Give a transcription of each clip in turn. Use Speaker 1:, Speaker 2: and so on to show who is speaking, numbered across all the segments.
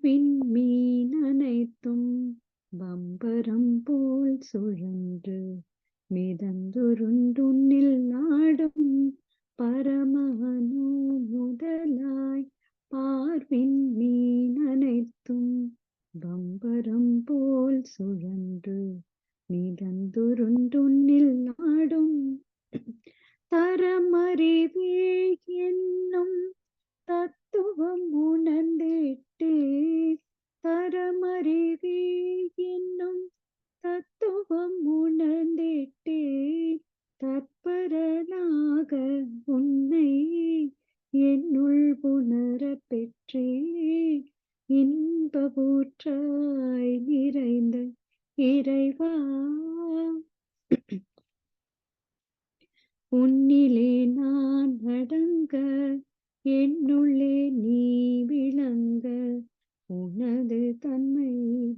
Speaker 1: விண்மீன் அனைத்தும் பம்பரம் போல் சுழன்று மிதந்துருண்டுன்னில் நாடும் பரமனோ முதலாய் பார்விண்மீன் அனைத்தும் பம்பரம் போல் சுழன்று மிதந்துருண்டுன்னில் நாடும் தரமறிவே என்னும் தத்துவம் உணர்ந்திட்டே தரமறிவே என்னும் தத்துவம் உணர்ந்திட்டே தற்பரனாக உன்னை என்னுள் உணரப் பெற்றேன் இன்பபூற்றாய் நிறைந்த இறைவா உன்னிலே நான் அடங்க என்னுள்ளே நீ விளங்க உனது தன்மை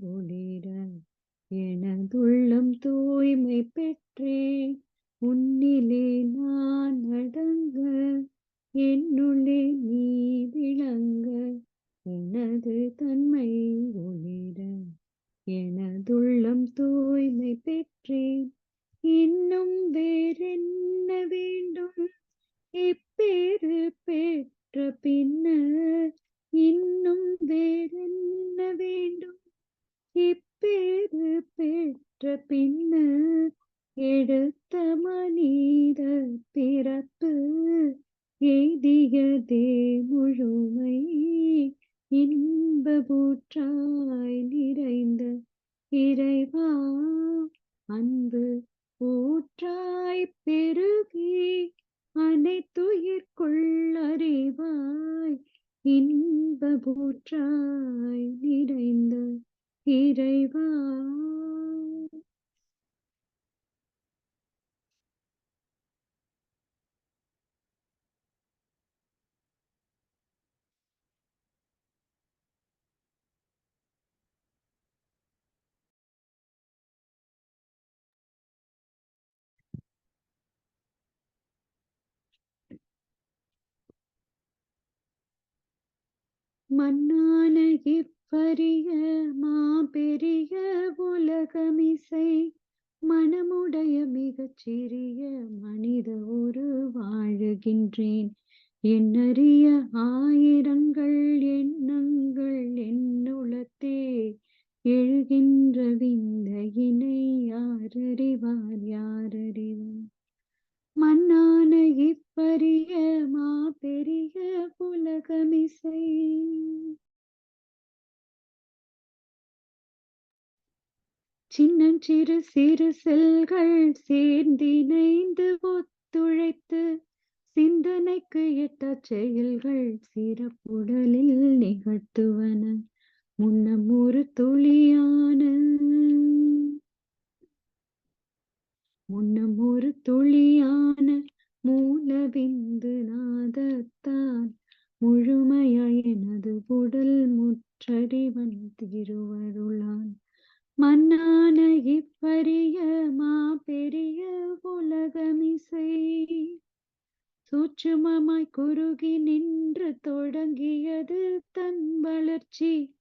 Speaker 1: ஒளிர எனதுள்ளம் தூய்மை பெற்றேன் உன்னிலே நான் அடங்க என்னுள்ளே நீ விளங்க உனது தன்மை ஒளிர எனதுள்ளம் தூய்மை பெற்றேன் இன்னும் வேறென்ன வேண்டும் இப்பேறு பெற்ற பின்னர் இன்னும் வேறென்ன வேண்டும் இப்பேறு பெற்ற பின்னர் எடுத்த மனித பிறப்பு எய்தியதே முழுமை இன்பபூற்றாய் நிறைந்த இறைவா அன்பு ஊற்றாய் பெருகி அனைத்துயிர்க்குள் அறிவாய் இன்பபூற்றாய் நிறைந்த இறைவா மண்ணான இப்பரிய மாபெரிய உலகமிசை மனமுடைய மிகச்சிறிய மனித ஒரு வாழுகின்றேன் எண்ணறிய ஆயிரங்கள் எண்ணங்கள் என்னுளத்தே எழுகின்ற விந்தையினை யாரறிவார் யாரறிவார் மண்ணான இப்பரிய மாபெரிய உலகமிசை சின்னஞ்சிறு சிறு செல்கள் சேர்ந்திணைந்து ஒத்துழைத்து சிந்தனைக்கு எட்ட செயல்கள் சிறப்புடலில் நிகழ்த்துவன முன்னம் ஒரு துளியான மூலவிந்து நாதத்தான் முழுமையாய் எனது உடல் முற்றறிவன் திருவருளான் மண்ணான இப்பரிய மாபெரிய உலகமிசை சூட்சுமமாய் குறுகி நின்று தொடங்கியது தன் வளர்ச்சி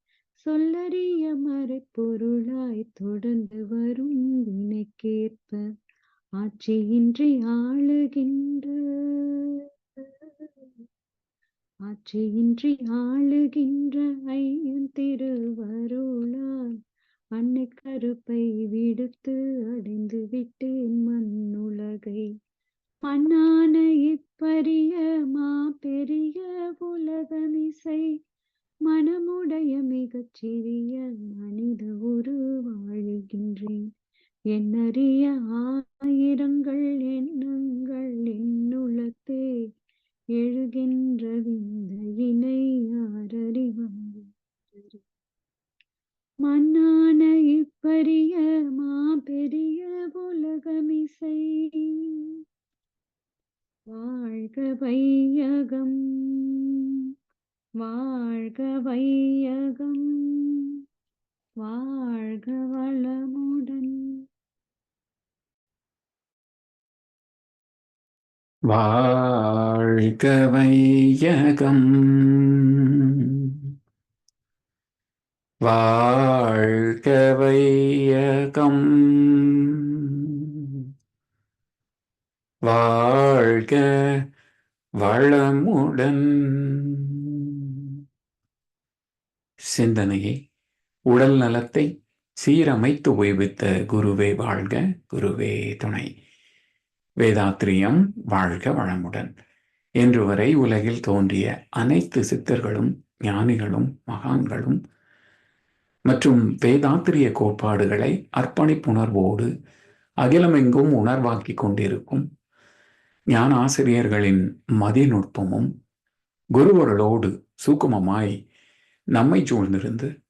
Speaker 1: சொல்லறிய மறைப்பொருளாய் தொடர்ந்து வரும் வினைக்கேற்ப ஆட்சியின்றி ஆளுகின்ற ஐயன் திருவருளால் அன்னை கருப்பை விடுத்து அடைந்து விட்டேன் மண்ணுலகை மண்ணான இப்பரிய மாபெரிய உலகமிசை மனமுடைய மிகச்சிறிய மனித ஒரு வாழுகின்றேன் எண்ணறிய ஆயிரங்கள் எண்ணங்கள் என்னுளத்தே எழுகின்ற விந்தையினை யாரறிவார் மண்ணான இப்பரிய மாபெரிய உலகமிசை வாழ்க வையகம் வாழ்க வையகம் வாழ்க வளமுடன்
Speaker 2: வாழ்க வையகம் வாழ்க வையகம், வாழ்க வளமுடன். சிந்தனையை, உடல் நலத்தை சீரமைத்து ஓய்வித்த குருவே வாழ்க, குருவே துணை. வேதாத்ரியம் வாழ்க வளமுடன். இன்று வரை உலகில் தோன்றிய அனைத்து சித்தர்களும் ஞானிகளும் மகான்களும் மற்றும் வேதாத்திரிய கோட்பாடுகளை அர்ப்பணிப்புணர்வோடு அகிலமெங்கும் உணர்வாக்கிக் கொண்டிருக்கும் ஞான ஆசிரியர்களின் மதிநுட்பமும் குருவர்களோடு சூக்குமமாய் நம்மை சூழ்ந்திருந்து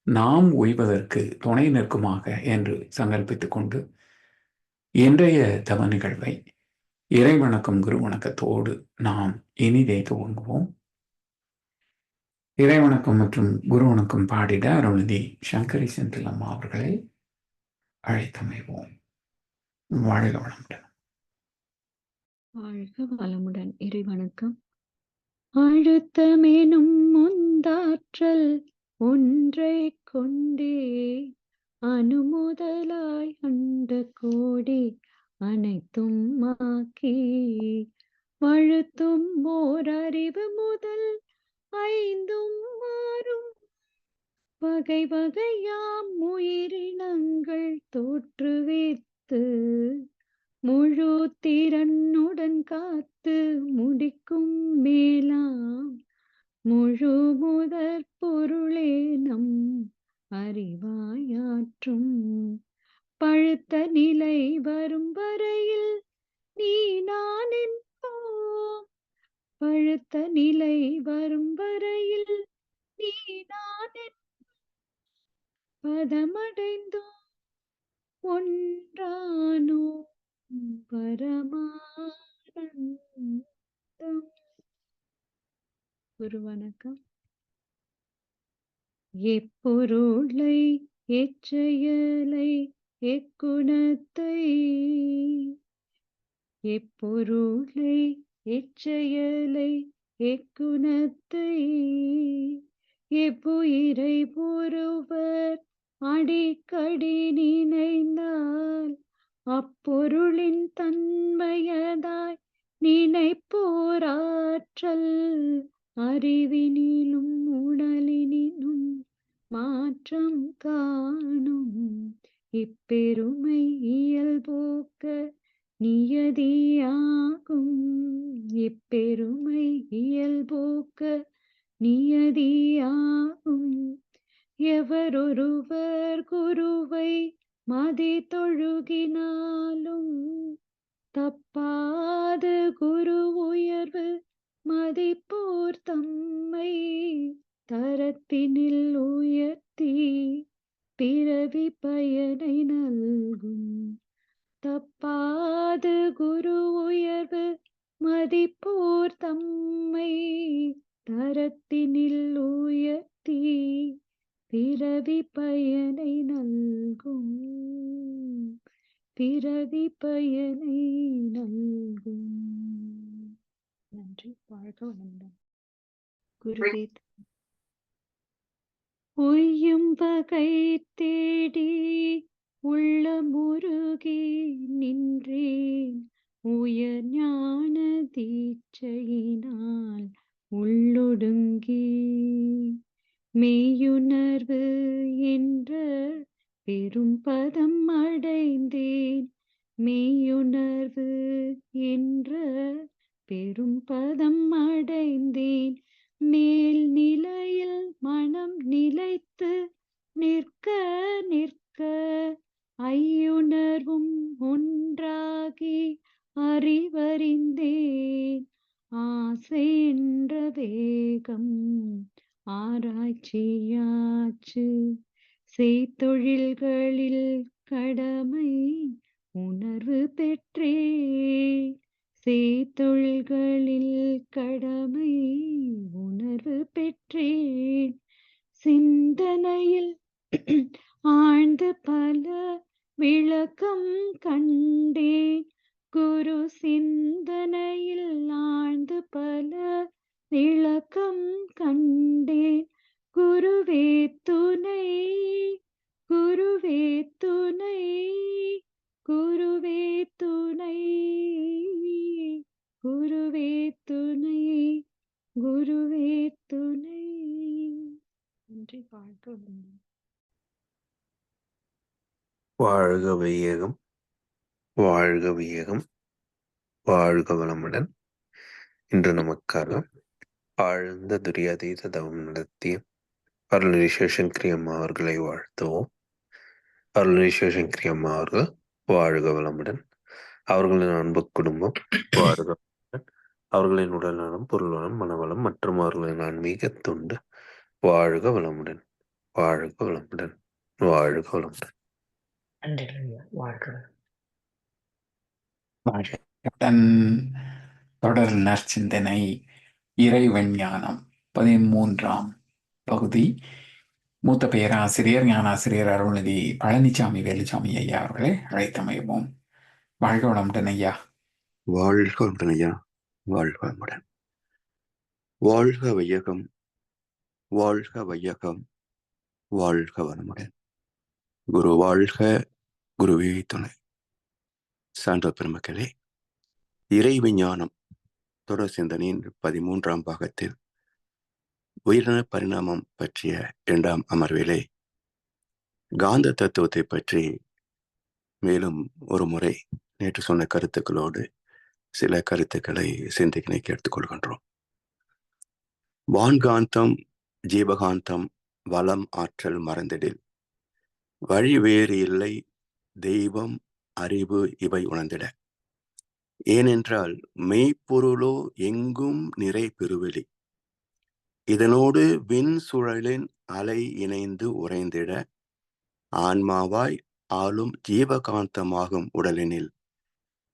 Speaker 2: நாம் ஓய்வதற்கு துணை நிற்குமாக என்று சங்கல்பித்துக் கொண்டு இன்றைய தவ நிகழ்வை இறைவணக்கம் குரு வணக்கத்தோடு நாம் இனிதே துவங்குவோம். இறைவணக்கம் மற்றும் குரு வணக்கம் பாடிட அருள்நிதி சங்கரி செந்தில் அம்மா அவர்களை அழைத்தமைவோம். வாழ்க வளமுடன்.
Speaker 1: வாழ்க வளமுடன். இறைவணக்கம். அழுத்தமெனும் முந்தாற்றல் ஒன்றை கொண்டே அணுமுதலாய் அண்ட கோடி அனைத்தும் ஆக்கி வழுத்தும் ஓர் அறிவு முதல் ஐந்தும் மாறும் வகை வகையாம் உயிரினங்கள் தோற்றுவித்து முழு திறனுடன் காத்து முடிக்கும் மேலாம் முழு முதற் பொருளே நம் அறிவாயாற்றும் பழுத்த நிலை வரும் வரையில் நீ நான் என்போம். பழுத்த நிலை வரும் வரையில் நீ நான் பதமடைந்தோம் ஒன்றானோ பரமானந்தம். குரு வணக்கம். எப்பொருளை எச்செயலை எக்குணத்தை எப்பொருளை எச்செயலை எக்குணத்தை எவ்வுயிரை ஒருவர் அடிக்கடி நினைந்தால் அப்பொருளின் தன்மையதாய் நினைப்போராற்றல் அறிவினிலும் உடலினிலும் மாற்றம் காணும் இப்பெருமை இயல்போக்க நியதியாகும். இப்பெருமை இயல்போக்க நியதியாகும். எவரொருவர் குருவை மதி தொழுகினாலும் தப்பாது குரு உயர்வு மதிப்போர் தம்மை தரத்தினில் உயர்த்தி பிறவி பயனை நல்கும். தப்பாது குரு உயர்வு மதிப்போர் தம்மை தரத்தினில் உயர்த்தி பிறவி பயனை நல்கும். பிறவி பயனை நல்கும். நன்றி. வாழ்க வளமுடன். குருவே. ஒய்யும் வகை தேடி உள்ளமுருகி நின்றேன் உயர் ஞான தீட்சையினால் உள்ளொடுங்கி மெய்யுணர்வு என்ற பெரும் பதம் அடைந்தேன். மெய்யுணர்வு என்ற பெரும் பதம் அடைந்தேன். மேல் நிலையில் மனம் நிலைத்து நிற்க நிற்க ஐயுணர்வும் ஒன்றாகி அறிவறிந்தேன். ஆசை என்ற வேகம் ஆராய்ச்சியாச்சு. செய்தொழில்களில் கடமை உணர்வு பெற்றேன். செய்தொழில்களில் கடமை உணர்வு பெற்றேன். சிந்தனையில் ஆழ்ந்து பல விளக்கம் கண்டேன். குரு சிந்தனையில் ஆழ்ந்து பல விளக்கம் கண்டேன். குருவே துணை குருவே துணை குருவே துணை குருவே துணை குருவே துணை. நன்றி. வாழ்க வளமுடன்.
Speaker 3: வாழ்க வையகம், வாழ்க வையகம், வாழ்க வளமுடன். இன்று நமக்காக ஆழ்ந்த துரியாதீத தவம் நடத்திய அருள்நிதி சிவசங்கரி அம்மா அவர்களை வாழ்த்துவோம். அருள்நிதி சிவசங்கரி அம்மா அவர்கள் வாழ்க வளமுடன். அவர்களின் அன்பு குடும்பம் வாழ்க வளமுடன். அவர்களின் உடல் நலம், பொருள் வளம், மனவளம் மற்றும் அவர்களின் ஆன்மீக தொண்டு வாழ்க வளமுடன், வாழ்க வளமுடன், வாழ்க வளமுடன்.
Speaker 2: தொடர் நற்சிந்தனை இறைவன் ஞானம் 13ஆம் பகுதி. மூத்த பேராசிரியர் ஞானாசிரியர் அருள்நிதி பழனிசாமி வேலுசாமி ஐயா அவர்களை அழைத்தமைவோம். வாழ்க வளமுடன் ஐயா.
Speaker 3: வாழ்க வளமுடன் ஐயா. வாழ்க வளமுடன். வாழ்க வையகம், வாழ்க வையகம், வாழ்க வளமுடன். குரு வாழ்க, குருவே துணை. சான்ற பெருமக்களே, இறை விஞ்ஞானம் தொடர் சிந்தனையின் 13ஆம் பாகத்தில் உயிரின பரிணாமம் பற்றிய 2ஆம் அமர்விலே காந்த தத்துவத்தை பற்றி மேலும் ஒரு முறை நேற்று சொன்ன கருத்துக்களோடு சில கருத்துக்களை சிந்தனைக்கு எடுத்துக்கொள்கின்றோம். வான்காந்தம், ஜீவகாந்தம், வளம், ஆற்றல் மறந்திடில் வழி வேறு இல்லை, தெய்வம், அறிவு இவை உணர்ந்திட. ஏனென்றால் மெய்ப்பொருளோ எங்கும் நிறை பெருவெளி, இதனோடு விண் சுழலின் அலை இணைந்து உறைந்திட ஆன்மாவாய் ஆளும் ஜீவகாந்தமாகும் உடலினில்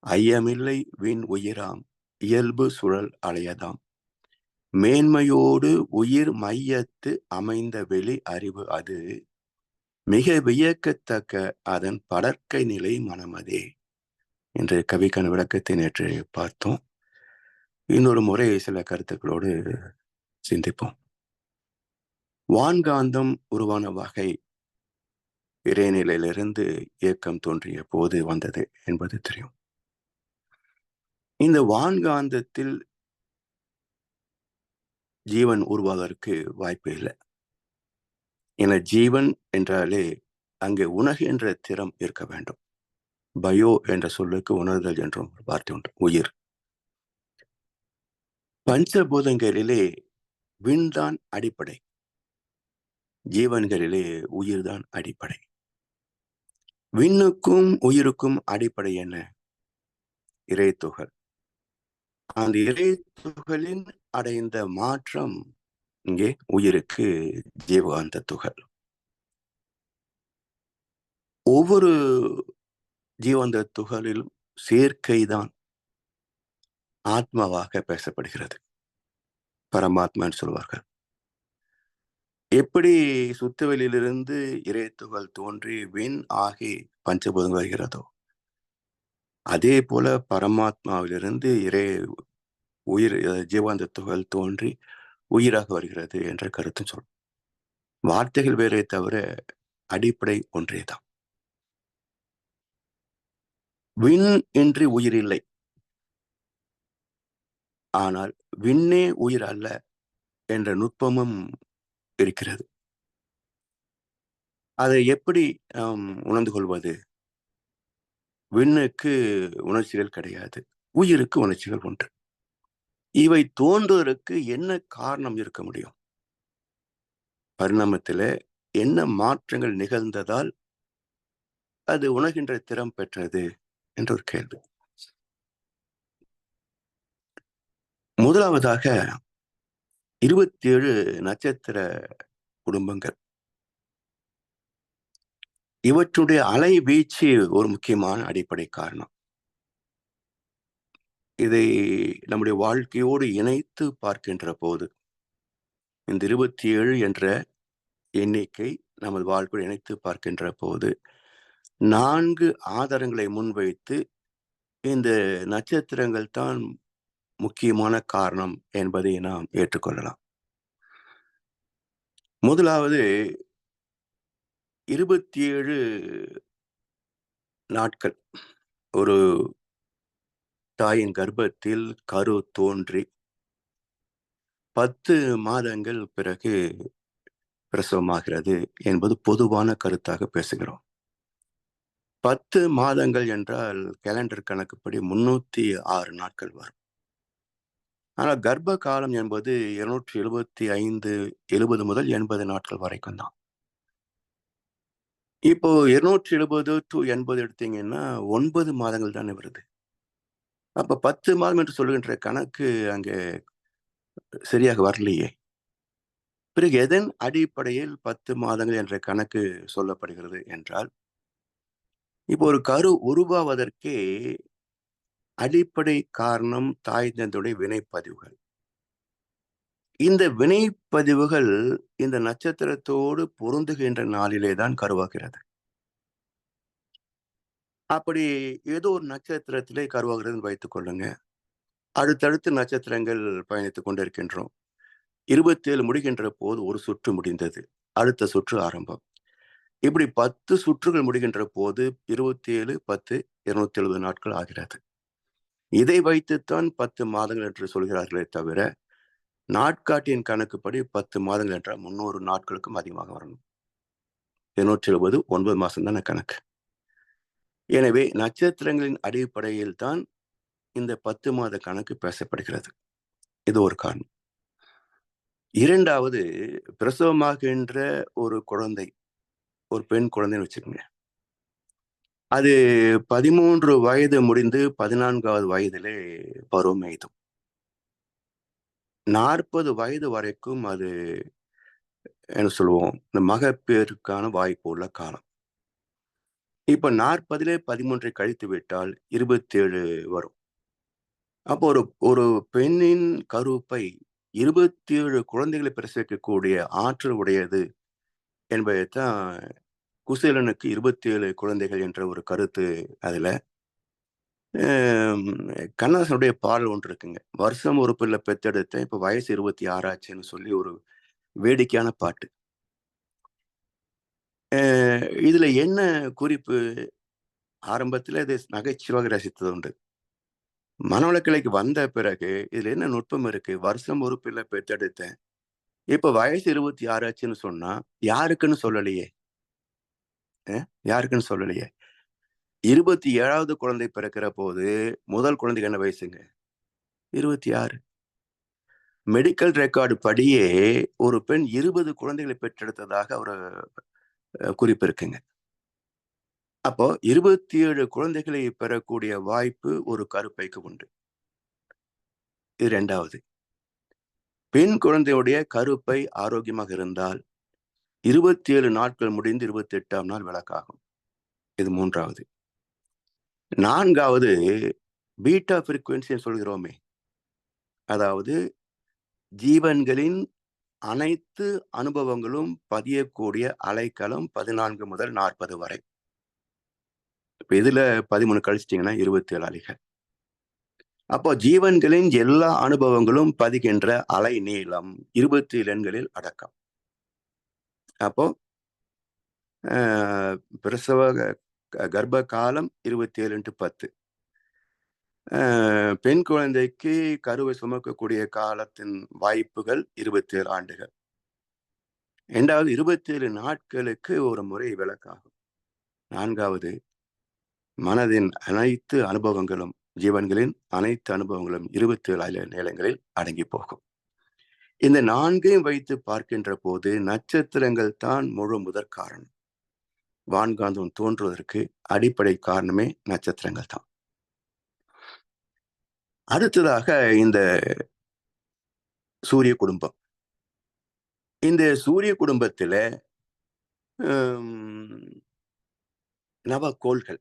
Speaker 3: ஐயமில்லை விண் உயிராம் இயல்பு சுழல் அலையதாம். மேன்மையோடு உயிர் மையத்து அமைந்த வெளி அறிவு அது, மிக வியக்கத்தக்க அதன் படற்கை நிலை மனமதே என்று கவிக்கான விளக்கத்தை நேற்று பார்த்தோம். இன்னொரு முறை சில கருத்துக்களோடு சிந்திப்போம். வான்காந்தம் உருவான வகை இறைநிலையிலிருந்து இயக்கம் தோன்றிய போது வந்தது என்பது தெரியும். இந்த வான்காந்தத்தில் ஜீவன் உருவாவதற்கு வாய்ப்பு இல்லை. என ஜீவன் என்றாலே அங்கே உணர்கின்ற திறம் இருக்க வேண்டும். பயோ என்ற சொல்லுக்கு உணர்தல் என்றும் வார்த்தை உண்டு. உயிர். பஞ்சபூதங்களிலே விண்தான் அடிப்படை, ஜீவன்களிலே உயிர்தான் அடிப்படை. விண்ணுக்கும் உயிருக்கும் அடிப்படை என்ன? இறை துகள். அந்த இறை துகளின் அடைந்த மாற்றம் இங்கே உயிருக்கு ஜீவகாந்த துகள். ஒவ்வொரு ஜீவந்த துகளிலும் சேர்க்கைதான் ஆத்மாவாக பேசப்படுகிறது. பரமாத்மான்னு சொல்வார்கள். எப்படி சுத்தவெளியிலிருந்து இறை துகள் தோன்றி விண் ஆகி பஞ்சபூதங்கள் வருகிறதோ, அதே போல பரமாத்மாவிலிருந்து இறை உயிர் ஜீவாந்த துகள் தோன்றி உயிராக வருகிறது என்ற கருத்தும் சொல். வார்த்தைகள் வேறே தவிர அடிப்படை ஒன்றேதான். விண் இன்றி உயிர் இல்லை. ஆனால் விண்ணே உயிர் அல்ல என்ற நுட்பமும் இருக்கிறது. அதை எப்படி நாம் உணர்ந்து கொள்வது? விண்ணுக்கு உணர்ச்சிகள் கிடையாது, உயிருக்கு உணர்ச்சிகள் உண்டு. இவை தோன்றுவதற்கு என்ன காரணம் இருக்க முடியும்? பரிணாமத்தில என்ன மாற்றங்கள் நிகழ்ந்ததால் அது உணர்கின்ற திறம் பெற்றது என்ற ஒரு கேள்வி. முதலாவதாக 27 நட்சத்திர குடும்பங்கள், இவற்றுடைய அலை வீச்சு ஒரு முக்கியமான அடிப்படை காரணம். இதை நம்முடைய வாழ்க்கையோடு இணைத்து பார்க்கின்ற போது இந்த 27 என்ற எண்ணிக்கை நமது வாழ்க்கையோடு இணைத்து பார்க்கின்ற போது 4 ஆதாரங்களை முன்வைத்து இந்த நட்சத்திரங்கள் தான் முக்கியமான காரணம் என்பதை நாம் ஏற்றுக்கொள்ளலாம். முதலாவது 27 நாட்கள் ஒரு தாயின் கர்ப்பத்தில் கரு தோன்றி 10 மாதங்கள் பிறகு பிரசவமாகிறது என்பது பொதுவான கருத்தாக பேசுகிறோம். 10 மாதங்கள் என்றால் கேலண்டர் கணக்குப்படி 306 நாட்கள் வரும். ஆனால் கர்ப்ப காலம் என்பது 275 70 முதல் 80 நாட்கள் வரைக்கும் தான். இப்போ 270 to 80 எடுத்தீங்கன்னா 9 மாதங்கள் தானே வருது. அப்ப 10 மாதம் என்று சொல்லுகின்ற கணக்கு அங்கே சரியாக வரலையே. பிறகு எதன் அடிப்படையில் 10 மாதங்கள் என்ற கணக்கு சொல்லப்படுகிறது என்றால், இப்போ ஒரு கரு உருவாவதற்கே அடிப்படை காரணம் தாய் தந்தையுடைய வினைப்பதிவுகள். இந்த வினைப்பதிவுகள் இந்த நட்சத்திரத்தோடு பொருந்துகின்ற நாளிலே தான் கருவாகிறது. அப்படி ஏதோ ஒரு நட்சத்திரத்திலே கருவாகிறதுன்னு வைத்துக் கொள்ளுங்க. அடுத்தடுத்து நட்சத்திரங்கள் பயணித்துக் கொண்டிருக்கின்றோம். 27 முடிகின்ற போது ஒரு சுற்று முடிந்தது. அடுத்த சுற்று ஆரம்பம். இப்படி 10 சுற்றுகள் முடிகின்ற போது 27 10 270 நாட்கள் ஆகிறது. இதை வைத்துத்தான் 10 மாதங்கள் என்று சொல்கிறார்களே தவிர, நாட்காட்டியின் கணக்குப்படி 10 மாதங்கள் என்றால் 300 நாட்களுக்கும் அதிகமாக வரணும். 270 9 மாசம் தானே கணக்கு. எனவே நட்சத்திரங்களின் அடிப்படையில் தான் இந்த 10 மாத கணக்கு பேசப்படுகிறது. இது ஒரு காரணம். இரண்டாவது, பிரசவமாகின்ற ஒரு குழந்தை, ஒரு பெண் குழந்தைன்னு வச்சுக்கோங்க. அது 13 வயது முடிந்து 14வது வயதிலே பருவம் எய்தும். 40 வயது வரைக்கும் அது என்ன சொல்லுவோம், இந்த மகப்பேறுக்கான வாய்ப்பு உள்ள காலம். இப்ப 40லே 13 கழித்து விட்டால் 27 வரும். அப்போ ஒரு பெண்ணின் கருப்பை 27 குழந்தைகளை பிரசவிக்கக்கூடிய ஆற்றல் உடையது என்பதைத்தான் குசேலனுக்கு 27 குழந்தைகள் என்ற ஒரு கருத்து. அதுல கண்ணதாசனுடைய பாடல் ஒன்று இருக்குங்க. வருஷம் ஒரு பிள்ளை பெத்தெடுத்த இப்ப வயசு 26 ஆச்சுன்னு சொல்லி ஒரு வேடிக்கையான பாட்டு. இதுல என்ன குறிப்பு? ஆரம்பத்துல இது நகைச்சுவாக ரசித்தது உண்டு. மனவளக்கலைக்கு வந்த பிறகு இதுல என்ன நுட்பம் இருக்கு? வருஷம் ஒரு பிள்ளை பெத்தெடுத்தேன், இப்ப வயசு 26 ஆச்சுன்னு சொன்னா யாருக்குன்னு சொல்லலையே. யாருக்குன்னு சொல்லலையே. 27வது குழந்தை பிறக்கிற போது முதல் குழந்தைக்கு என்ன வயசுங்க? 26. மெடிக்கல் ரெக்கார்டு படியே ஒரு பெண் 20 குழந்தைகளை பெற்றெடுத்ததாக ஒரு குறிப்பு இருக்குங்க. அப்போ 27 குழந்தைகளை பெறக்கூடிய வாய்ப்பு ஒரு கருப்பைக்கு உண்டு. இது இரண்டாவது. பெண் குழந்தையுடைய கருப்பை ஆரோக்கியமாக இருந்தால் 27 நாட்கள் முடிந்து 28ஆம் நாள் விளக்காகும். இது மூன்றாவது. நான்காவது, பீட்டா ஃப்ரீக்வன்சி சொல்கிறோமே, அதாவது ஜீவன்களின் அனைத்து அனுபவங்களும் பதியக்கூடிய அலைக்களம் 14 முதல் 40 வரை. இப்ப இதுல 13 கழிச்சிட்டீங்கன்னா 27 அலைகள். அப்போ ஜீவன்களின் எல்லா அனுபவங்களும் பதிகின்ற அலை நீளம் 27 எண்களில் அடக்கம். அப்போ பிரசவ கர்ப்ப காலம் 27x10. பெண் குழந்தைக்கு கருவை சுமக்கக்கூடிய காலத்தின் வாய்ப்புகள் 27 ஆண்டுகள். இரண்டாவது, 27 நாட்களுக்கு ஒரு முறை விளக்காகும். நான்காவது, மனதின் அனைத்து அனுபவங்களும், ஜீவன்களின் அனைத்து அனுபவங்களும் 27 நிலைகளில் அடங்கி போகும். இந்த நான்கையும் வைத்து பார்க்கின்ற போது நட்சத்திரங்கள் தான் முழு முதற் காரணம். வான்காந்தம் தோன்றுவதற்கு அடிப்படை காரணமே நட்சத்திரங்கள் தான். அடுத்ததாக இந்த சூரிய குடும்பம். இந்த சூரிய குடும்பத்துல நவக்கோள்கள்,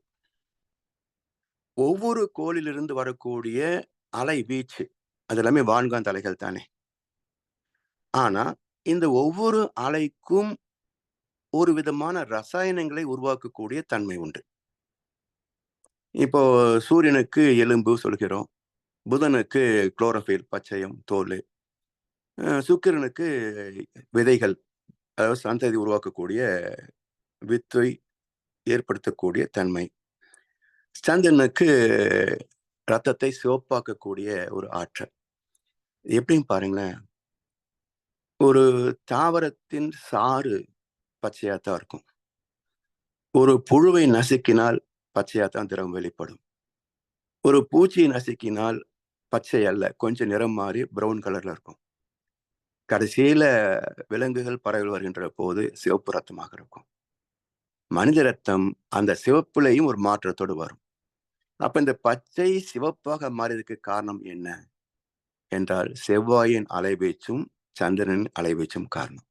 Speaker 3: ஒவ்வொரு கோளிலிருந்து வரக்கூடிய அலை வீச்சு அது எல்லாமே வான்காந்த அலைகள் தானே. ஆனா இந்த ஒவ்வொரு அலைக்கும் ஒரு விதமான ரசாயனங்களை உருவாக்கக்கூடிய தன்மை உண்டு. இப்போ சூரியனுக்கு எலும்பு சொல்கிறோம், புதனுக்கு குளோரோஃபில் பச்சையம் தோல், சுக்கிரனுக்கு விதைகள் அதாவது சந்ததி உருவாக்கக்கூடிய வித்தை ஏற்படுத்தக்கூடிய தன்மை. சந்திரனுக்கு ரத்தத்தை சிவப்பாக்கக்கூடிய ஒரு ஆற்றல். எப்படின்னு பாருங்களேன், ஒரு தாவரத்தின் சாறு பச்சையாத்தான் இருக்கும். ஒரு புழுவை நசுக்கினால் பச்சையாத்தான் திரவம் வெளிப்படும். ஒரு பூச்சியை நசுக்கினால் பச்சை அல்ல, கொஞ்சம் நிறம் மாறி பிரவுன் கலர்ல இருக்கும். கடைசியில விலங்குகள் பறவைகள் வருகின்ற போது சிவப்பு ரத்தமாக இருக்கும். மனித ரத்தம் அந்த சிவப்புலையும் ஒரு மாற்றத்தோடு வரும். அப்ப இந்த பச்சை சிவப்பாக மாறியதுக்கு காரணம் என்ன என்றால் செவ்வாயின் அலைவீச்சும் சந்திரனின் அலைவீச்சும் காரணம்.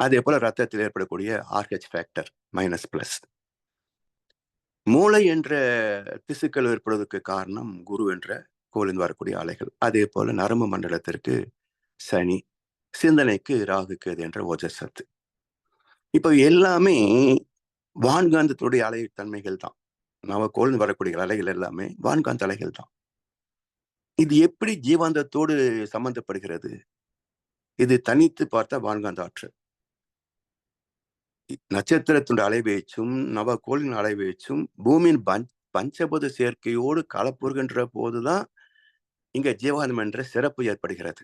Speaker 3: அதே போல ரத்தத்தில் ஏற்படக்கூடிய RH ஃபேக்டர் -+. மூளை என்ற திசுக்கள் ஏற்படுவதற்கு காரணம் குரு என்ற கோளில் வரக்கூடிய அலைகள். அதே போல நரம்பு மண்டலத்திற்கு சனி, சிந்தனைக்கு ராகு கேது என்ற ஓஜசத்து. இப்ப எல்லாமே வான்காந்தத்துடைய அலை தன்மைகள் தான். நவக்கோள்னு வரக்கூடிய அலைகள் எல்லாமே வான்காந்த அலைகள் தான். இது எப்படி ஜீவாந்தத்தோடு சம்பந்தப்படுகிறது? இது தனித்து பார்த்தா வான்காந்த ஆற்றல். நட்சத்திரத்தினுடைய அலைவீச்சும் நவக்கோளின் அலைவீச்சும் பூமியின் பஞ்சபூத சேர்க்கையோடு கலப்புறுகின்ற போதுதான் இங்க ஜீவாந்தம் என்ற சிறப்பு ஏற்படுகிறது.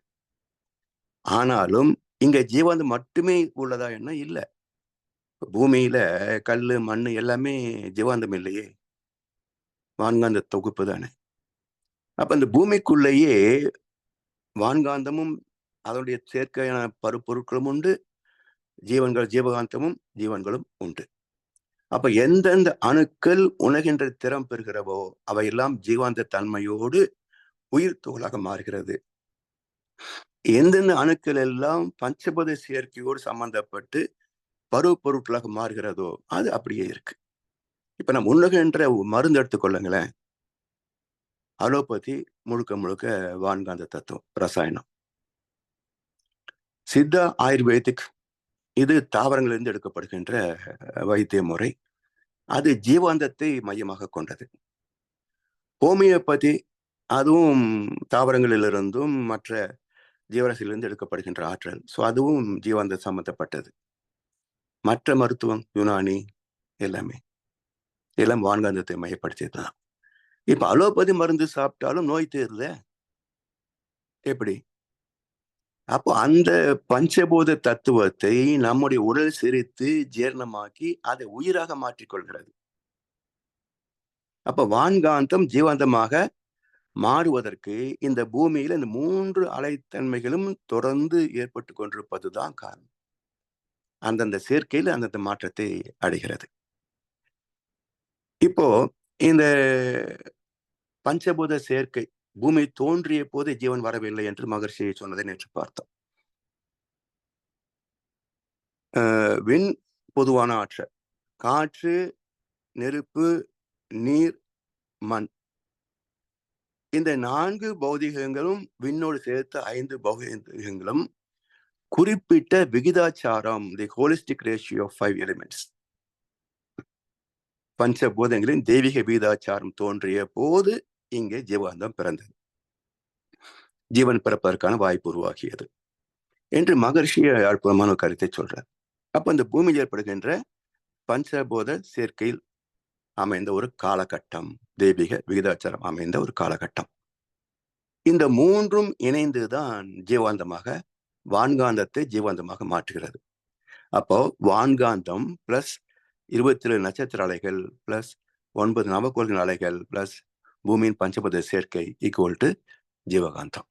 Speaker 3: ஆனாலும் இங்க ஜீவாந்தம் மட்டுமே உள்ளதா என்ன? இல்லை. பூமியில கல்லு மண்ணு எல்லாமே ஜீவாந்தம் இல்லையே, வான்காந்த தொகுப்பு தானே. அப்ப இந்த பூமிக்குள்ளேயே வான்காந்தமும் அதனுடைய சேர்க்கையான பருப்பொருட்களும் உண்டு, ஜீவகாந்தமும் ஜீவன்களும் உண்டு. அப்ப எந்தெந்த அணுக்கள் உணர்கின்ற திறம் பெறுகிறவோ அவையெல்லாம் ஜீவாந்த தன்மையோடு உயிர் துகளாக மாறுகிறது. எந்தெந்த அணுக்கள் எல்லாம் பஞ்சபூத சேர்க்கையோடு சம்பந்தப்பட்டு பருவ பொருட்களாக மாறுகிறதோ அது அப்படியே இருக்கு. இப்ப நம்ம உண்ணுகின்ற மருந்து எடுத்துக்கொள்ளுங்களேன். அலோபதி முழுக்க முழுக்க வான்காந்த தத்துவம், ரசாயனம். சித்தா ஆயுர்வேதிக் இது தாவரங்களிலிருந்து எடுக்கப்படுகின்ற வைத்திய முறை. அது ஜீவாந்தத்தை மையமாக கொண்டது. ஹோமியோபதி அதுவும் தாவரங்களிலிருந்தும் மற்ற ஜீவராசியிலிருந்து எடுக்கப்படுகின்ற ஆற்றல். ஸோ அதுவும் ஜீவாந்த சம்பந்தப்பட்டது. மற்ற மருத்துவம் யுனானி எல்லாமே எல்லாம் வான்காந்தத்தை மையப்படுத்தியதுதான். இப்ப அலோபதி மருந்து சாப்பிட்டாலும் நோய் தீருத எப்படி? அப்போ அந்த பஞ்சபூத தத்துவத்தை நம்முடைய உடல் சிரித்து ஜீரணமாக்கி அதை உயிராக மாற்றிக்கொள்கிறது. அப்ப வான்காந்தம் ஜீவாந்தமாக மாறுவதற்கு இந்த பூமியில இந்த 3 அலைத்தன்மைகளும் தொடர்ந்து ஏற்பட்டு கொண்டிருப்பதுதான் காரணம். அந்தந்த சேர்க்கையில் அந்தந்த மாற்றத்தை அடைகிறது. இப்போ இந்த பஞ்சபூத சேர்க்கை பூமி தோன்றிய போது ஜீவன் வரவில்லை என்று மகர்ஷி சொன்னதை நேற்று பார்த்தோம். விண் பொதுவான ஆற்றல், காற்று, நெருப்பு, நீர், மண். இந்த 4 பௌதிகங்களும் விண்ணோடு சேர்த்த 5 பௌதிகங்களும் குறிப்பிட்ட விகிதாச்சாரம், தி ஹோலிஸ்டிக் ரேஷியோ ஆஃப் 5 எலிமெண்ட்ஸ். பஞ்சபூதங்களின் தெய்வீக விகிதாச்சாரம் தோன்றிய போது இங்கே ஜீவாந்தம் பிறந்தது, ஜீவன் பிறப்பதற்கான வாய்ப்பு உருவாகியது என்று மகர்ஷி அற்புதமான கருத்தை சொல்றார். அப்ப இந்த பூமியில் ஏற்படுகின்ற பஞ்சபூத சேர்க்கையில் அமைந்த ஒரு காலகட்டம், தெய்வீக விகிதாச்சாரம் அமைந்த ஒரு காலகட்டம். இந்த 3ம் இணைந்துதான் ஜீவாந்தமாக வான்காந்தத்தை ஜீவாந்தமாக மாற்றுகிறது. அப்போ வான்காந்தம் பிளஸ் 27 நட்சத்திர அலைகள் பிளஸ் 9 நவக்கோளின் அலைகள் பிளஸ் பூமியின் பஞ்சபூத சேர்க்கை ஈக்குவல் டு ஜீவகாந்தம்.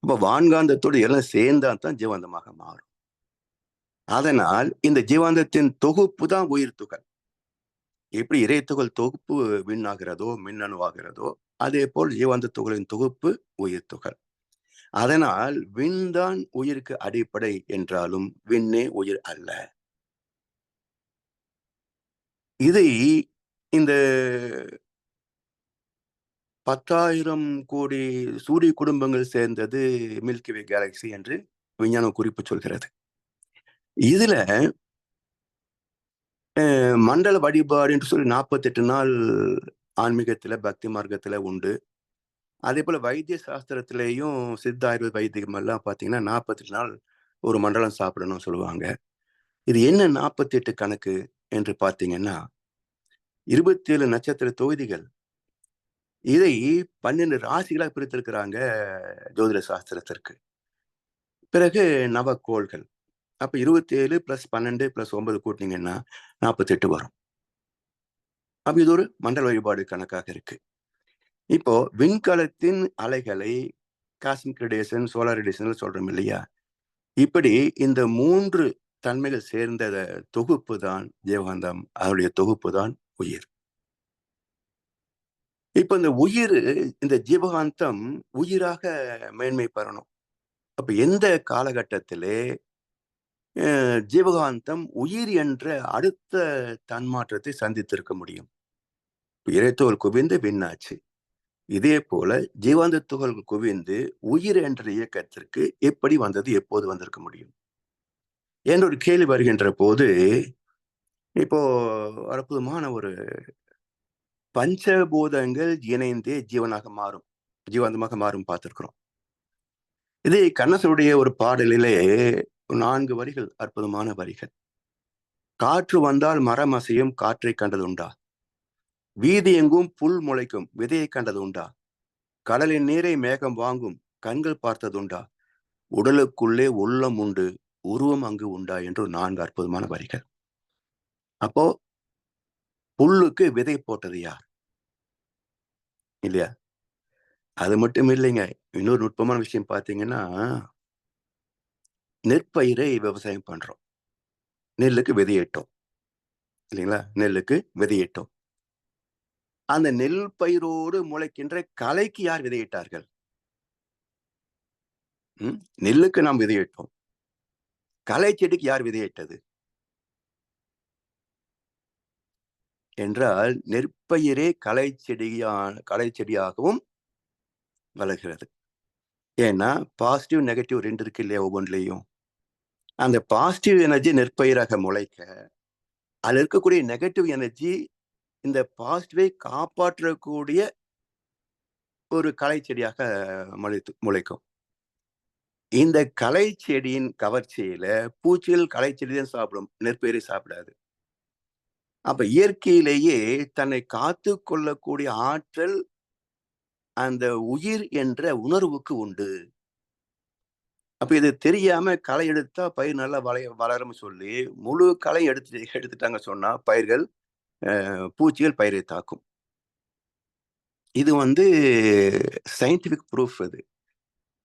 Speaker 3: அப்போ வான்காந்தத்தோடு எல்லாம் சேர்ந்தால்தான் ஜீவாந்தமாக மாறும். அதனால் இந்த ஜீவாந்தத்தின் தொகுப்பு தான் உயிர் துகள். எப்படி இறை துகள் தொகுப்பு விண்ணாகிறதோ மின்னணுவாகிறதோ அதே போல் ஜீவாந்த துகளின் தொகுப்பு உயிர் துகள். அதனால் விண்தான் உயிருக்கு அடிப்படை என்றாலும் விண்ணே உயிர் அல்ல. இதை இந்த 10,000 கோடி சூரிய குடும்பங்கள் சேர்ந்தது மில்கிவே கேலக்சி என்று விஞ்ஞான குறிப்பு சொல்கிறது. இதுல மண்டல வழிபாடு என்று சொல்லி 48 நாள் ஆன்மீகத்துல பக்தி மார்க்கத்துல உண்டு. அதே போல வைத்திய சாஸ்திரத்திலேயும் சித்த ஆயுர்வேத வைத்தியம் எல்லாம் பார்த்தீங்கன்னா 48 நாள் ஒரு மண்டலம் சாப்பிடணும்னு சொல்லுவாங்க. இது என்ன 48 கணக்கு என்று பார்த்தீங்கன்னா 27 நட்சத்திர தொகுதிகள். இதை 12 ராசிகளாக பிரித்திருக்கிறாங்க ஜோதிட சாஸ்திரத்திற்கு. பிறகு நவக்கோள்கள். அப்ப 27 + 12 + 9 கூட்டினீங்கன்னா 48 வரும். அப்ப இது ஒரு மண்டல வழிபாடு கணக்காக இருக்கு. இப்போ விண்கலத்தின் அலைகளை காஸ்மிக் ரேடியேஷன், சோலார் ரேடியேஷன் சொல்றோம் இல்லையா? இப்படி இந்த 3 தன்மைகள் சேர்ந்த தொகுப்பு தான் ஜீவகாந்தம். அதனுடைய தொகுப்பு தான் உயிர். இப்ப இந்த உயிர், இந்த ஜீவகாந்தம் உயிராக மேன்மை பெறணும். அப்ப எந்த காலகட்டத்திலே ஜீவகாந்தம் உயிர் என்ற அடுத்த தன்மாற்றத்தை சந்தித்திருக்க முடியும்? இறைத்துகள் குவிந்து விண்ணாச்சு. இதே போல ஜீவாந்த துகள்கள் குவிந்து உயிர் என்ற இயக்கத்திற்கு எப்படி வந்தது, எப்போது வந்திருக்க முடியும் என்ற ஒரு கேள்வி வருகின்ற போது, இப்போ அற்புதமான ஒரு பஞ்சபூதங்கள் இணைந்தே ஜீவனாக மாறும், ஜீவாந்தமாக மாறும் பார்த்திருக்கிறோம். இது கண்ணசனுடைய ஒரு பாடலிலே 4 வரிகள், அற்புதமான வரிகள். காற்று வந்தால் மரம் அசையும், காற்றை கண்டது உண்டா? வீதி எங்கும் புல் முளைக்கும், விதையை கண்டது உண்டா? கடலின் நீரை மேகம் வாங்கும், கண்கள் பார்த்ததுண்டா? உடலுக்குள்ளே உள்ளம் உண்டு, உருவம் அங்கு உண்டா என்று 4 அற்புதமான வரிகள். அப்போ புல்லுக்கு விதை போட்டது யார்? இல்லையா? அது மட்டும் இல்லைங்க. இன்னொரு நுட்பமான விஷயம் பார்த்தீங்கன்னா, நெற்பயிரை விவசாயம் பண்றோம். நெல்லுக்கு விதையிட்டோம் இல்லைங்களா? நெல்லுக்கு விதையிட்டோம். அந்த நெல் பயிரோடு முளைக்கின்ற களைக்கு யார் விதையிட்டார்கள்? நெல்லுக்கு நாம் விதையிட்டோம். களை செடிக்கு யார் விதையிட்டது என்றால், நெற்பயிரே களை செடியாகவும் வளர்கிறது. ஏன்னா பாசிட்டிவ் நெகட்டிவ் 2 இருக்கு இல்லையா ஒவ்வொன்றிலையும். அந்த பாசிட்டிவ் எனர்ஜி நெற்பயிராக முளைக்க, அதுல இருக்கக்கூடிய நெகட்டிவ் எனர்ஜி இந்த பாசிட்டிவை காப்பாற்றக்கூடிய ஒரு களை செடியாக முளைக்கும். இந்த களை செடியின் கவர்ச்சியில பூச்சிகள் களை செடிதான் சாப்பிடும், நெற்பயிரை சாப்பிடாது. அப்ப இயற்கையிலேயே தன்னை காத்து கொள்ளக்கூடிய ஆற்றல் அந்த உயிர் என்ற உணர்வுக்கு உண்டு. அப்ப இது தெரியாம களை எடுத்தா பயிர் நல்லா வளரும் சொல்லி முழு களை எடுத்துட்டாங்க சொன்னா பயிர்கள், பூச்சிகள் பயிரை தாக்கும். இது சயின்டிபிக் ப்ரூஃப். அது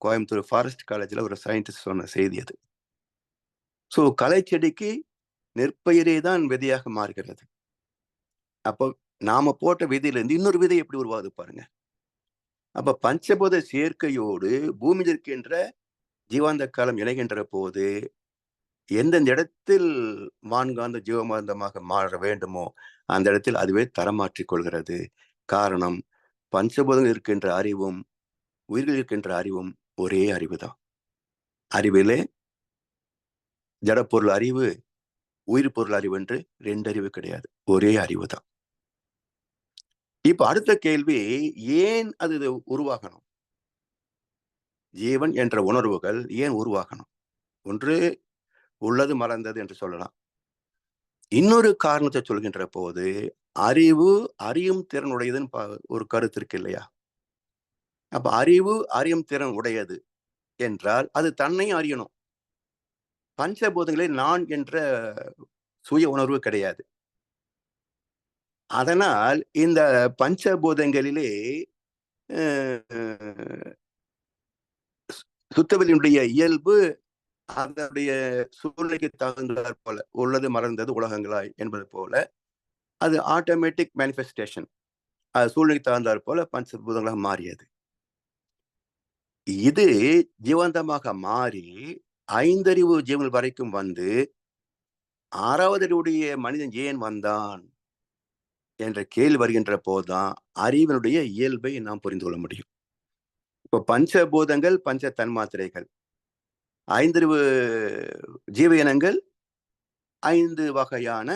Speaker 3: கோயம்புத்தூர் ஃபாரஸ்ட் காலேஜ்ல ஒரு சயின்டிஸ்ட் சொன்ன செய்தி அது. ஸோ களை செடிக்கு நெற்பயிரே தான் விதையாக மாறுகிறது. அப்போ நாம போட்ட விதையிலிருந்து இன்னொரு விதை எப்படி உருவாகுது பாருங்க. அப்ப பஞ்சபூத சேர்க்கையோடு பூமி இருக்கின்ற ஜீவாந்த காலம் இணைகின்ற போது எந்தெந்த இடத்தில் வான்காந்த ஜீவகாந்தமாக மாற வேண்டுமோ அந்த இடத்தில் அதுவே தரமாற்றிக் கொள்கிறது. காரணம், பஞ்சபூதங்கள் இருக்கின்ற அறிவும் உயிர்கள் இருக்கின்ற அறிவும் ஒரே அறிவுதான். அறிவிலே ஜடப்பொருள் அறிவு, உயிர் பொருள் அறிவு என்று 2 அறிவு கிடையாது, ஒரே அறிவு தான். இப்ப அடுத்த கேள்வி, ஏன் அது உருவாகணும்? ஜீவன் என்ற உணர்வுகள் ஏன் உருவாகணும்? ஒன்று உள்ளது மறந்தது என்று சொல்லலாம். இன்னொரு காரணத்தை சொல்கின்ற போது அறிவு அறியும் திறன் உடையதுன்னு ஒரு கருத்து இருக்கு இல்லையா? அப்ப அறிவு அறியும் திறன் உடையது என்றால் அது தன்னை அறியணும். பஞ்சபூதங்களில் நான் என்ற சுய உணர்வு கிடையாது. அதனால் இந்த பஞ்சபூதங்களிலே சுத்தவெளியினுடைய இயல்பு அதனுடைய சூழ்நிலைக்கு தகுந்தாற் போல உள்ளது மறந்தது உலகங்களாய் என்பது போல அது ஆட்டோமேட்டிக் மேனிஃபெஸ்டேஷன். அது சூழ்நிலைக்கு தகுந்தாற் போல பஞ்சபூதங்களாக மாறியது. இது ஜீவந்தமாக மாறி 5 அறிவு ஜீவங்கள் வரைக்கும் வந்து 6வது அறிவுடைய மனிதன் ஏன் வந்தான் என்ற கேள்வி வருகின்ற போதுதான் அறிவினுடைய இயல்பை நாம் புரிந்து கொள்ள முடியும். இப்ப பஞ்சபூதங்கள் பஞ்ச தன்மாத்திரைகள், 5 அறிவு ஜீவ இனங்கள் 5 வகையான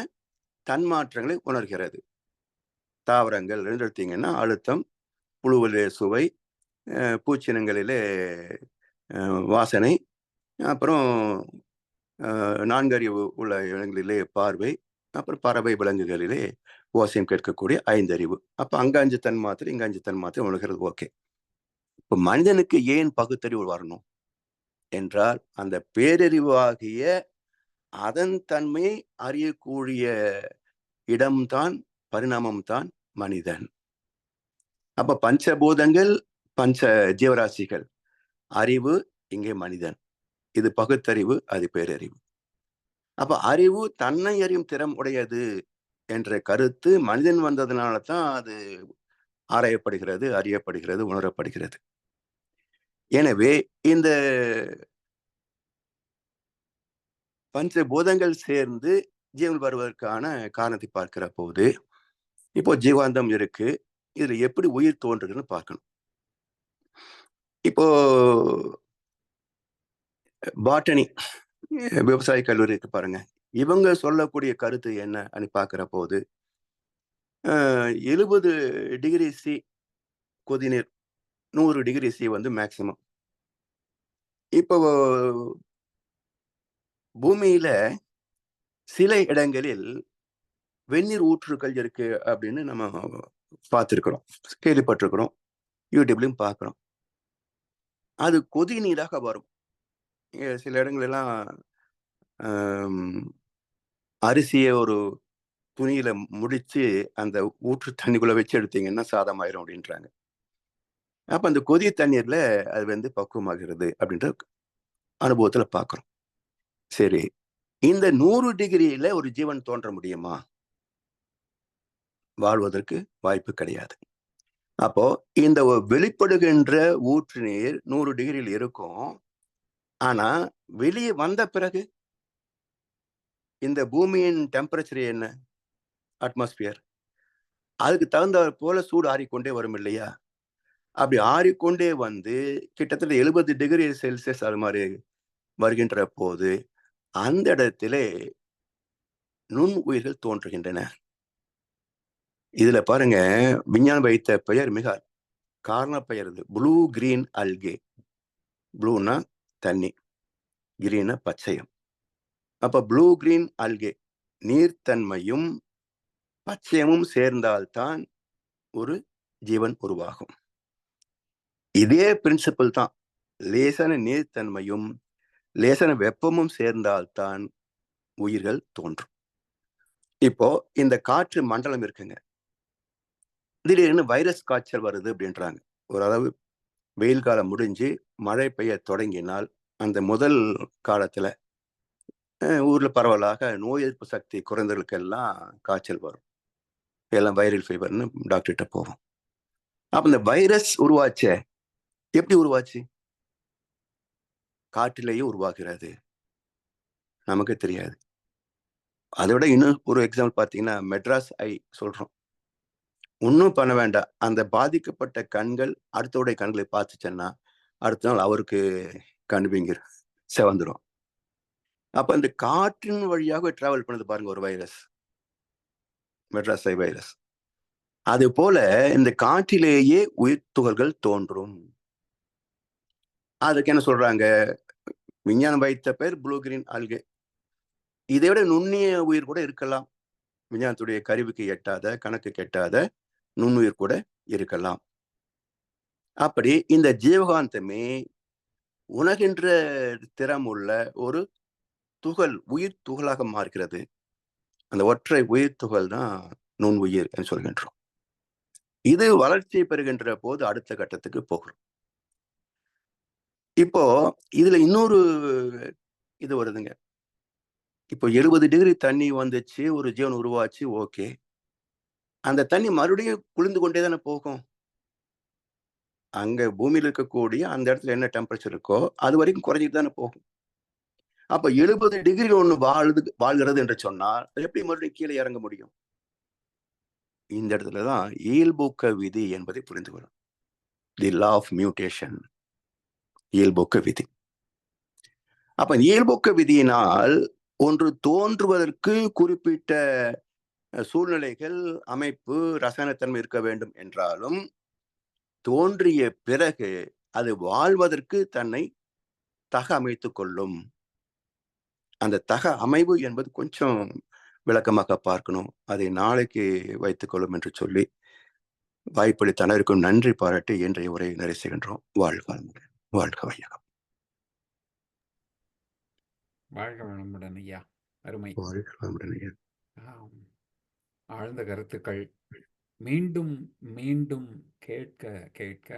Speaker 3: தன்மாற்றங்களை உணர்கிறது. தாவரங்கள் 2 எடுத்தீங்கன்னா அழுத்தம், புழுவிலே சுவை, பூச்சினங்களிலே வாசனை, அப்புறம் 4 அறிவு உள்ள இடங்களிலே பார்வை, அப்புறம் பறவை விலங்குகளிலே ஓசையும் கேட்கக்கூடிய 5 அறிவு. அப்ப அங்க 5 தன்மாத்திரை, இங்க 5 தன்மாத்திரை உணர்கிறது. ஓகே. இப்ப மனிதனுக்கு ஏன் பகுத்தறிவு வரணும் என்றால், அந்த பேரறிவாகிய அதன் தன்மையை அறியக்கூடிய இடம்தான், பரிணாமம்தான் மனிதன். அப்ப பஞ்சபூதங்கள், பஞ்ச ஜீவராசிகள், அறிவு இங்கே மனிதன். இது பகுத்தறிவு, அது பேரறிவு. அப்ப அறிவு தன்னை அறியும் திறம் உடையது என்ற கருத்து மனிதன் வந்ததுனால தான் அது ஆராயப்படுகிறது, அறியப்படுகிறது, உணரப்படுகிறது. எனவே இந்த பஞ்சபூதங்கள் சேர்ந்து ஜீவன் வருவதற்கான காரணத்தை பார்க்கிற போது, இப்போ ஜீவாந்தம் இருக்கு, இதுல எப்படி உயிர் தோன்றுதுன்னு பார்க்கணும். இப்போ பாட்டனி விவசாய கல்லூரி இருக்கு பாருங்க, இவங்க சொல்லக்கூடிய கருத்து என்ன பார்க்கிற போது, 70 டிகிரி சி கொதிநீர், 100 டிகிரி சி வந்து மேக்சிமம். இப்போ பூமியில சில இடங்களில் வெந்நீர் ஊற்றுக்கள் இருக்கு அப்படின்னு நம்ம பார்த்துருக்கிறோம், கேள்விப்பட்டிருக்கிறோம், யூடியூப்லயும் பார்க்கிறோம். அது கொதி நீராக வரும். சில இடங்களெல்லாம் அரிசியை ஒரு துணியில முடிச்சு அந்த ஊற்று தண்ணிக்குள்ள வச்சு எடுத்தீங்கன்னா சாதமாயிரும் அப்படின்றாங்க. அப்ப அந்த கொதி தண்ணீர்ல அது வந்து பக்குவமாகிறது அப்படின்ற அனுபவத்துல பார்க்கிறோம். சரி, இந்த 100 டிகிரியில ஒரு ஜீவன் தோன்ற முடியுமா? வாழ்வதற்கு வாய்ப்பு கிடையாது. அப்போ இந்த வெளிப்படுகின்ற ஊற்று நீர் 100 டிகிரியில் இருக்கும். ஆனா வெளியே வந்த பிறகு இந்த பூமியின் டெம்பரேச்சர் என்ன? அட்மாஸ்பியர். அதுக்கு தகுந்த போல சூடு ஆறிக்கொண்டே வரும் இல்லையா? அப்படி ஆறிக்கொண்டே வந்து கிட்டத்தட்ட 70 டிகிரி செல்சியஸ் அது மாதிரி வருகின்ற போது அந்த இடத்திலே நுண் உயிர்கள் தோன்றுகின்றன. இதுல பாருங்க, விஞ்ஞானம் வைத்த பெயர் மிக காரண பெயர் இது. Blue green அல்கே. ப்ளூனா தண்ணி, கிரீனா பச்சையம். அப்ப ப்ளூ கிரீன் அல்கே, நீர்த்தன்மையும் பச்சையமும் சேர்ந்தால்தான் ஒரு ஜீவன் உருவாகும். இதே பிரின்சிபிள் தான், லேசான நீர்த்தன்மையும் லேசான வெப்பமும் சேர்ந்தால்தான் உயிர்கள் தோன்றும். இப்போ இந்த காற்று மண்டலம் இருக்குங்க, திடீர்னு வைரஸ் காய்ச்சல் வருது அப்படின்றாங்க. ஓரளவு வெயில் காலம் முடிஞ்சு மழை பெய்ய தொடங்கினால் அந்த முதல் காலத்துல ஊர்ல பரவலாக நோய் எதிர்ப்பு சக்தி குறைந்தவர்களுக்கெல்லாம் காய்ச்சல் வரும், எல்லாம் வைரல் ஃபீவர்னு டாக்டர்கிட்ட போவோம். அப்ப இந்த வைரஸ் உருவாச்சே, எப்படி உருவாச்சு? காற்றிலேயே உருவாகிறது, நமக்கு தெரியாது. அதை விட இன்னும் ஒரு எக்ஸாம்பிள் பார்த்தீங்கன்னா, மெட்ராஸ் ஐ சொல்றோம். ஒன்றும் பண்ண வேண்டாம், அந்த பாதிக்கப்பட்ட கண்கள் அடுத்தவுடைய கண்களை பார்த்துச்சேன்னா அடுத்த நாள் அவருக்கு கண்வீங்க செவந்துடும். அப்ப இந்த காற்றின் வழியாக டிராவல் பண்ணது பாருங்க ஒரு வைரஸ், மெட்ராஸ் ஐ வைரஸ். அது போல இந்த காற்றிலேயே உயிர் துகள்கள் தோன்றும். அதுக்கு என்ன சொல்றாங்க? விஞ்ஞானம் வைத்த பேர் ப்ளூ கிரீன் ஆல்கே. இதை விட நுண்ணிய உயிர் கூட இருக்கலாம், விஞ்ஞானத்துடைய கருவிக்கு எட்டாத, கணக்கு கெட்டாத நுண்ணுயிர் கூட இருக்கலாம். அப்படி இந்த ஜீவகாந்தமே உணர்கின்ற திறம் உள்ள ஒரு துகள், உயிர் துகளாக மாறுகிறது. அந்த ஒற்றை உயிர் துகள் தான் நுண் உயிர் என்று சொல்கின்றோம். இது வளர்ச்சி பெறுகின்ற போது அடுத்த கட்டத்துக்கு போகிறோம். இப்போ இதுல இன்னொரு இது வருதுங்க. இப்போ 70 டிகிரி தண்ணி வந்துச்சு, ஒரு ஜீவன் உருவாச்சு, ஓகே. அந்த தண்ணி மறுபடியும் குளிர்ந்து கொண்டே தானே போகும். அங்க பூமியில இருக்கக்கூடிய அந்த இடத்துல என்ன டெம்பரேச்சர் இருக்கோ அது வரைக்கும் குறைஞ்சிட்டு தானே போகும். அப்ப 70 டிகிரி ஒண்ணு வாழ்கிறது என்று சொன்னால் எப்படி மறுபடியும் கீழே இறங்க முடியும்? இந்த இடத்துலதான் இயல்பூக்க விதி என்பதை புரிந்து கொள்ளும். தி லா ஆஃப் மியூட்டேஷன், இயல்பூக்க விதி. அப்ப இயல்பூக்க விதியினால் ஒன்று தோன்றுவதற்கு குறிப்பிட்ட சூழ்நிலைகள், அமைப்பு, ரசாயனத்தன்மை இருக்க வேண்டும் என்றாலும் தோன்றிய பிறகு அது வாழ்வதற்கு தன்னை தக அமைத்துக் கொள்ளும். அந்த தக அமைவு என்பது கொஞ்சம் விளக்கமாக பார்க்கணும். அதை நாளைக்கு வைத்துக் கொள்ளும் என்று சொல்லி வாய்ப்பளித்த அனைவருக்கும் நன்றி பாராட்டி இன்றைய உரையை நிறைவு செய்கின்றோம். வாழ்க வளமுடன். வாழ்க வையகம்.
Speaker 2: வாழ்க வளமுடன் ஐயா. அருமை.
Speaker 3: வாழ்க வளமுடன் ஐயா.
Speaker 2: ஆழ்ந்த கருத்துக்கள் மீண்டும் மீண்டும் கேட்க கேட்க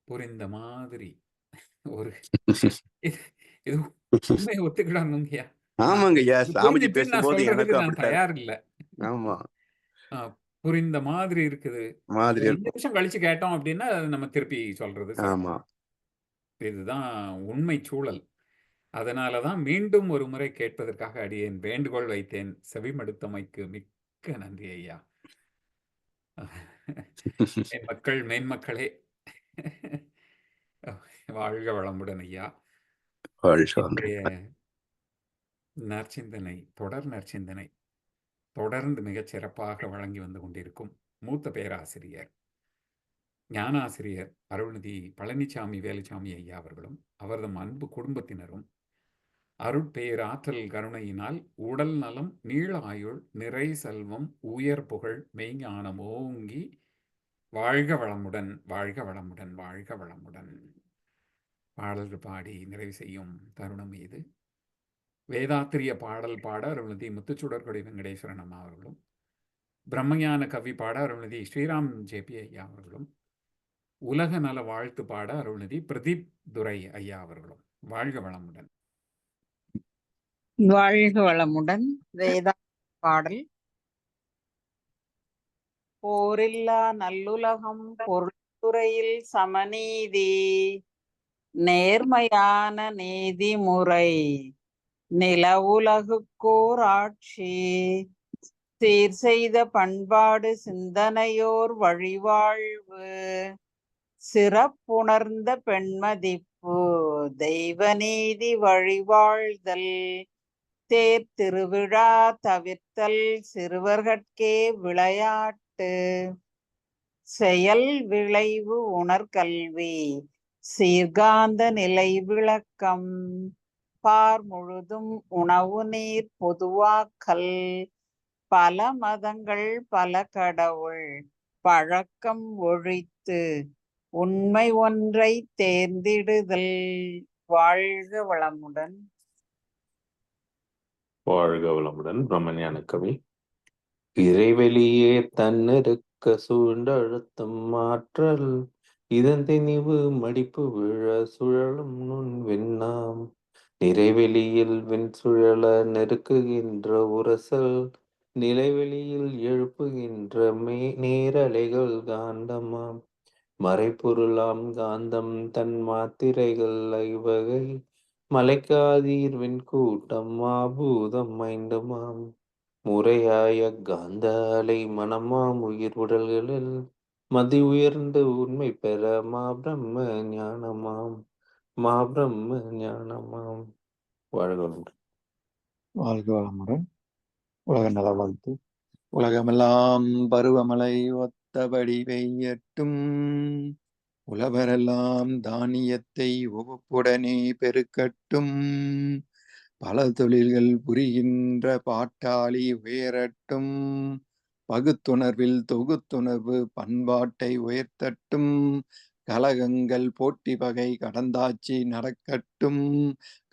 Speaker 2: புரிந்த மாதிரி ஒரு இது உண்மையை ஒத்துக்கிடணுங்கய்யா.
Speaker 3: ஆமாங்க ஐயா, சாமிஜி
Speaker 2: நான்
Speaker 3: பேசும்போது எனக்கு
Speaker 2: சொல்றதுக்கு நான்
Speaker 3: அப்படித்தான்.
Speaker 2: தயார் இல்ல.
Speaker 3: ஆமா,
Speaker 2: புரிந்த மாதிரி இருக்குது.
Speaker 3: மாதிரி
Speaker 2: 2 நிமிஷம் கழிச்சு கேட்டோம் அப்படின்னா நம்ம திருப்பி சொல்றது சரி.
Speaker 3: ஆமா,
Speaker 2: இதுதான் உண்மை சூழல். அதனாலதான் மீண்டும் ஒரு முறை கேட்பதற்காக அடியேன் வேண்டுகோள் வைத்தேன். செவிமடுத்தமைக்கு மிக்க நன்றி ஐயா. மக்கள் மேன்மக்களே, வாழ்க வளமுடன் ஐயா. நற்சிந்தனை, தொடர் நற்சிந்தனை தொடர்ந்து மிகச் சிறப்பாக வழங்கி வந்து கொண்டிருக்கும் மூத்த பேராசிரியர் ஞானாசிரியர் அருள்நிதி பழனிசாமி வேலுசாமி ஐயா அவர்களும் அவரது அன்பு குடும்பத்தினரும் அருட்பேராற்றல் கருணையினால் உடல் நலம், நீள ஆயுள், நிறை செல்வம், உயர் புகழ், மெய்ஞானம் ஓங்கி வாழ்க வளமுடன், வாழ்க வளமுடன், வாழ்க வளமுடன் பாடல்கள் பாடி நிறைவு செய்யும் தருணம் இது. வேதாத்திரிய பாடல் பாட அருள்நிதி முத்துச்சுடர்கொடி வெங்கடேஸ்வரன் அம்மா அவர்களும், பிரம்மஞான கவி பாட அருள்நிதி ஸ்ரீராம் ஜேபி ஐயா அவர்களும், உலக நல வாழ்த்து பாட அருள்நிதி பிரதீப் துரை ஐயா அவர்களும் வாழ்க வளமுடன்.
Speaker 4: வாழ்க வளமுடன். வேதா பாடல். போரில்லா நல்லுலகம், பொருள்துறையில் சமநீதி, நேர்மையான நீதிமுறை, நிலவுலகுக்கோர் ஆட்சி, சீர் செய்த பண்பாடு சிந்தனையோர் வழிவாழ்வு, சிறப்புணர்ந்த பெண்மதிப்பு, தெய்வ நீதி வழிவாழ்தல், தேர் திருவிழா தவிர்த்தல், சிறுவர்கட்கே விளையாட்டு, செயல் விளைவு உணர்கல்வி, சீர்காந்த நிலை விளக்கம், பார் முழுதும் உணவு நீர் பொதுவாக்கல், பல மதங்கள் பல கடவுள் பழக்கம் ஒழித்து உண்மை ஒன்றை தேர்ந்திடுதல். வாழ்க வளமுடன்.
Speaker 5: வாழ்க வளமுடன். பிரம்மஞான கவி. இறைவெளியே தன்னிருக்க சூழ்ந்தழுத்தும் ஆற்றல், இதன் திணிவு மடிப்பு விழ சுழலும் நுண் விண்ணாம், நிறைவெளியில் விண் சுழல நெருக்குகின்ற உரசல், நிலைவெளியில் எழுப்புகின்ற நேரலைகள் காந்தமாம், மறைப்பொருளாம் காந்தம் தன் மாத்திரைகள் ஐவகை, மலைக்காதீர் வெண்கூட்டம் மாபூதம் ஐந்துமாம், முறையாய காந்த அலை மனமாம் உயிர் உடல்களில் மதி உயர்ந்து உண்மை பெற மா பிரம்ம ஞானமாம், மா பிரம்ம ஞானமாம். வாழ்க வளமுடன்.
Speaker 6: வாழ்க வளமுடன். உலக நல வாழ்த்து. உலகமெல்லாம் பருவமழை ஒத்தபடி பெய்யட்டும், உழவரெல்லாம் தானியத்தை உவப்புடனே பெருக்கட்டும், பல தொழில்கள் புரிகின்ற பாட்டாளி உயரட்டும், பகுத்துணர்வில் தொகுத்துணர்வு பண்பாட்டை உயர்த்தட்டும், கலகங்கள் போட்டி பகை கடந்தாட்சி நடக்கட்டும்,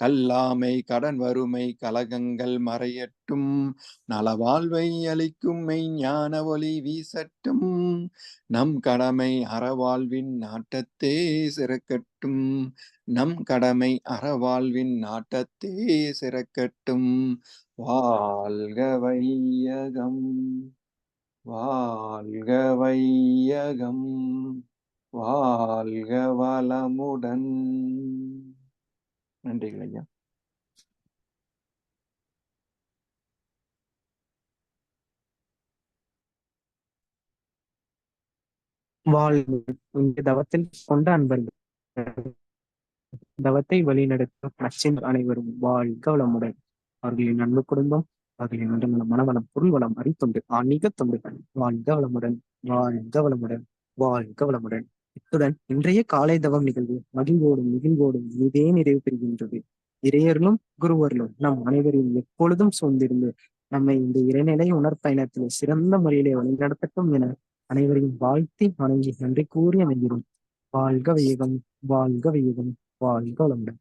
Speaker 6: கல்லாமை கடன் வறுமை கலகங்கள் மறையட்டும், நலவாழ்வை அளிக்கும் மெய்ஞான ஒளி வீசட்டும், நம் கடமை அறவாழ்வின் நாட்டத்தே சிறக்கட்டும், நம் கடமை அறவாழ்வின் நாட்டத்தே சிறக்கட்டும். வாழ்க வையகம், வாழ்க வையகம், வாழ்க வளமுடன். நன்றிகள் ஐயா.
Speaker 7: தவத்தில் கொண்ட அன்பர்கள், தவத்தை வழிநடத்தும் நச்சின் அனைவரும் வாழ்க வளமுடன். அவர்களின் அன்பு குடும்பம், அவர்களின் உடல்நலம், மனவளம், பொருள் வளம், அறித்தொண்டு, ஆன்மீக தொண்டுகள் வாழ்க வளமுடன், வாழ்க வளமுடன், வாழ்க வளமுடன். இத்துடன் இன்றைய காலை தவம் நிகழ்வு மகிழ்வோடும் மிகிழ்வோடும் இதே நிறைவு பெறுகின்றது. இறையர்களும் குருவர்களும் நம் அனைவரையும் எப்பொழுதும் சூழ்ந்திருந்து நம்மை இந்த இறைநிலை உணர்பயணத்தில் சிறந்த முறையிலே வழிநடத்தட்டும் என அனைவரையும் வாழ்த்தி வணங்கி நன்றி கூறி அமைகிறோம். வாழ்க வையகம், வாழ்க வையகம், வாழ்க வளமுடன்.